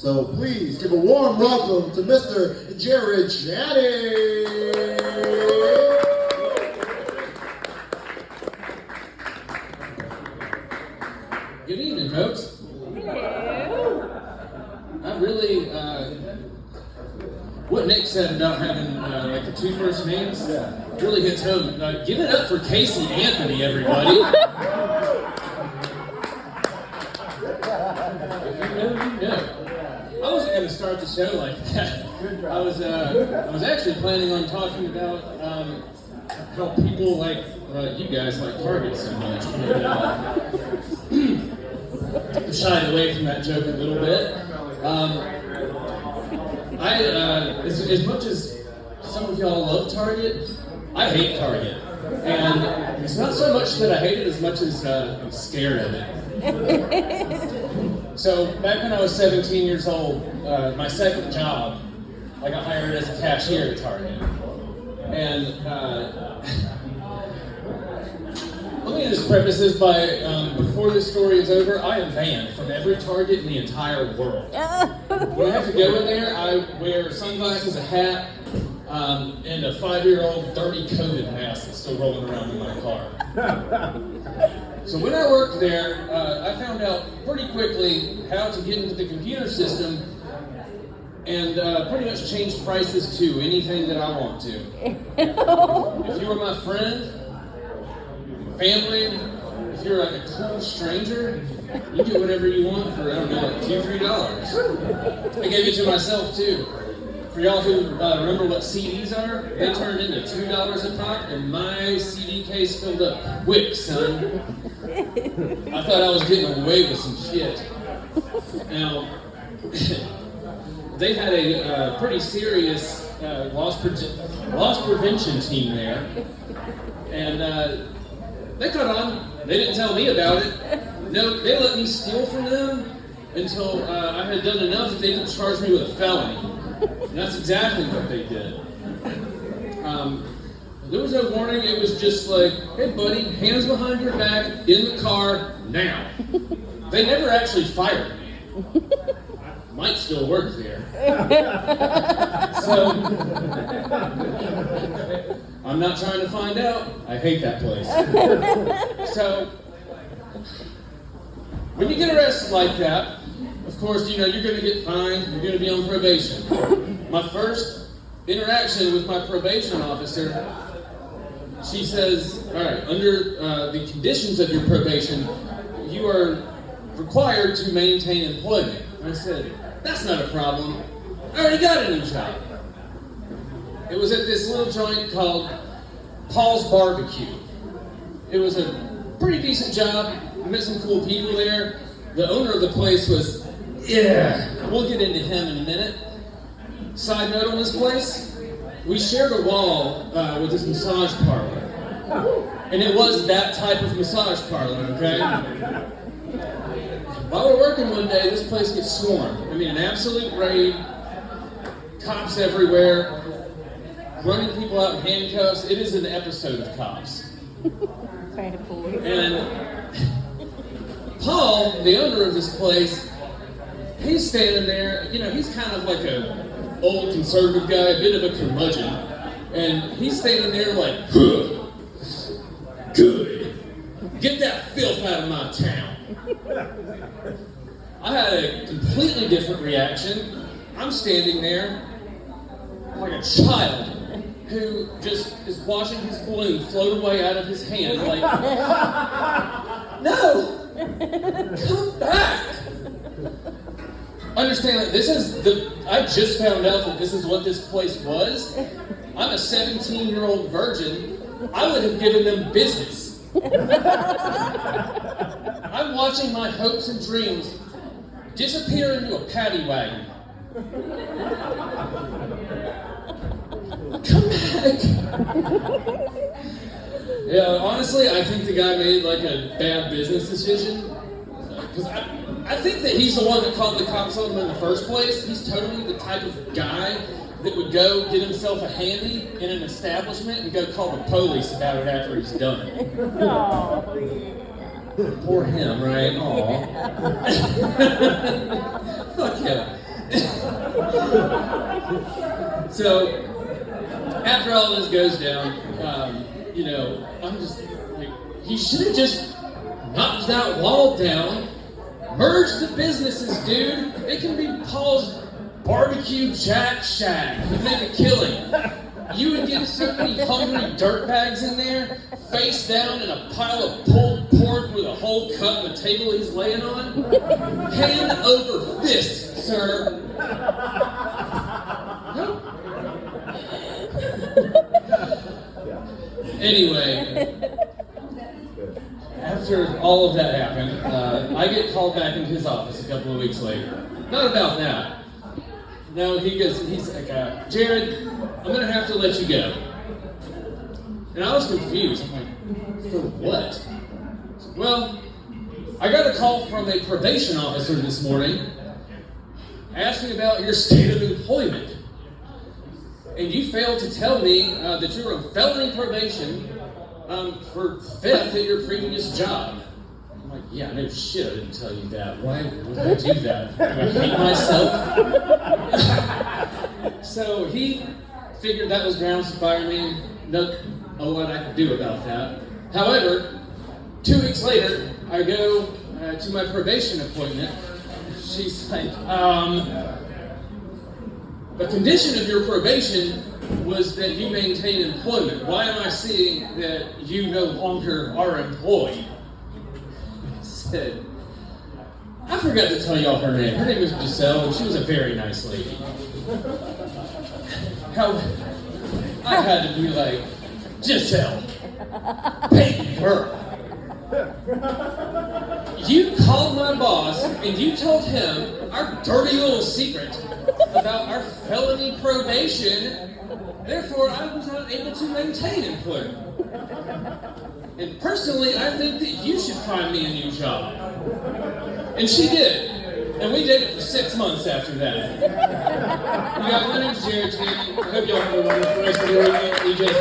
So please give a warm welcome to Mr. Jared Channing. Good evening, folks. Hello. I really, what Nick said about having like the two first names really hits home. Give it up for Casey Anthony, everybody. If you know, you know. I wasn't going to start the show like that. I was actually planning on talking about how people like you guys like Target so much. But, I shied away from that joke a little bit. As much as some of y'all love Target, I hate Target. And it's not so much that I hate it as much as I'm scared of it. So back when I was 17 years old, my second job, I got hired as a cashier at Target. And let me just preface this by, before this story is over, I am banned from every Target in the entire world. When I have to go in there, I wear sunglasses, a hat, and a 5-year-old dirty COVID mask that's still rolling around in my car. So when I worked there, I found out pretty quickly how to get into the computer system and pretty much change prices to anything that I want to. If you were my friend, family, if you're like a cool stranger, you do whatever you want for, I don't know, like $2, $3. I gave it to myself too. For y'all who remember what CDs are, they turned into $2 a pop, and my CD case filled up quick, son. I thought I was getting away with some shit. Now, they had a pretty serious loss prevention team there, and they caught on. They didn't tell me about it. No, they let me steal from them until I had done enough that they could charge me with a felony. And that's exactly what they did. There was no warning. It was just like, hey, buddy, hands behind your back, in the car, now. They never actually fired me. Might still work there. So, I'm not trying to find out. I hate that place. So, when you get arrested like that, of course, you know, you're going to get fined, you're going to be on probation. My first interaction with my probation officer, she says, all right, under the conditions of your probation, you are required to maintain employment. I said, that's not a problem. I already got a new job. It was at this little joint called Paul's Barbecue. It was a pretty decent job. I met some cool people there. The owner of the place was, we'll get into him in a minute. Side note on this place, we shared a wall with this massage parlor. And it was that type of massage parlor, okay? While we're working one day, this place gets swarmed. I mean, an absolute raid, cops everywhere, running people out in handcuffs. It is an episode of Cops. And Paul, the owner of this place, he's standing there, you know, he's kind of like a old conservative guy, a bit of a curmudgeon. And he's standing there like, good. Get that filth out of my town. I had a completely different reaction. I'm standing there like a child who just is watching his balloon float away out of his hand like, no! Come back! Understand that I just found out that this is what this place was. I'm a 17-year-old virgin. I would have given them business. I'm watching my hopes and dreams disappear into a paddy wagon. Come back! Yeah, honestly, I think the guy made like a bad business decision. Because I think that he's the one that called the cops on him in the first place. He's totally the type of guy that would go get himself a handy in an establishment and go call the police about it after he's done it. Oh, Poor him, right? Aw. Fuck him. So, after all this goes down, I'm just like, he should have just knocked that wall down, merged the businesses, dude. It can be Paul's Barbecue Jack Shack and make a killing. You would get so many hungry dirtbags in there, face down in a pile of pulled pork with a hole cut in the table he's laying on. Hand over fist, sir. Nope. Anyway, after all of that happened, I get called back into his office a couple of weeks later. Not about that. No, he's like, Jared, I'm going to have to let you go. And I was confused. I'm like, for what? Well, I got a call from a probation officer this morning asking about your state of employment. And you failed to tell me that you were on felony probation for theft at your previous job. I'm like, yeah, no shit, I didn't tell you that. Why would I do that? Do I hate myself? So he figured that was grounds to fire me. Nope, know what I could do about that. However, 2 weeks later, I go to my probation appointment. She's like, the condition of your probation was that you maintain employment. Why am I seeing that you no longer are employed? I said, I forgot to tell y'all her name. Her name was Giselle, and she was a very nice lady. How I had to be like, Giselle, baby girl. You called my boss and you told him our dirty little secret about our felony probation. Therefore, I was not able to maintain employment. And personally, I think that you should find me a new job. And she did. And we dated for 6 months after that. You guys, my name's Jared. I hope y'all have a wonderful rest of the weekend. You just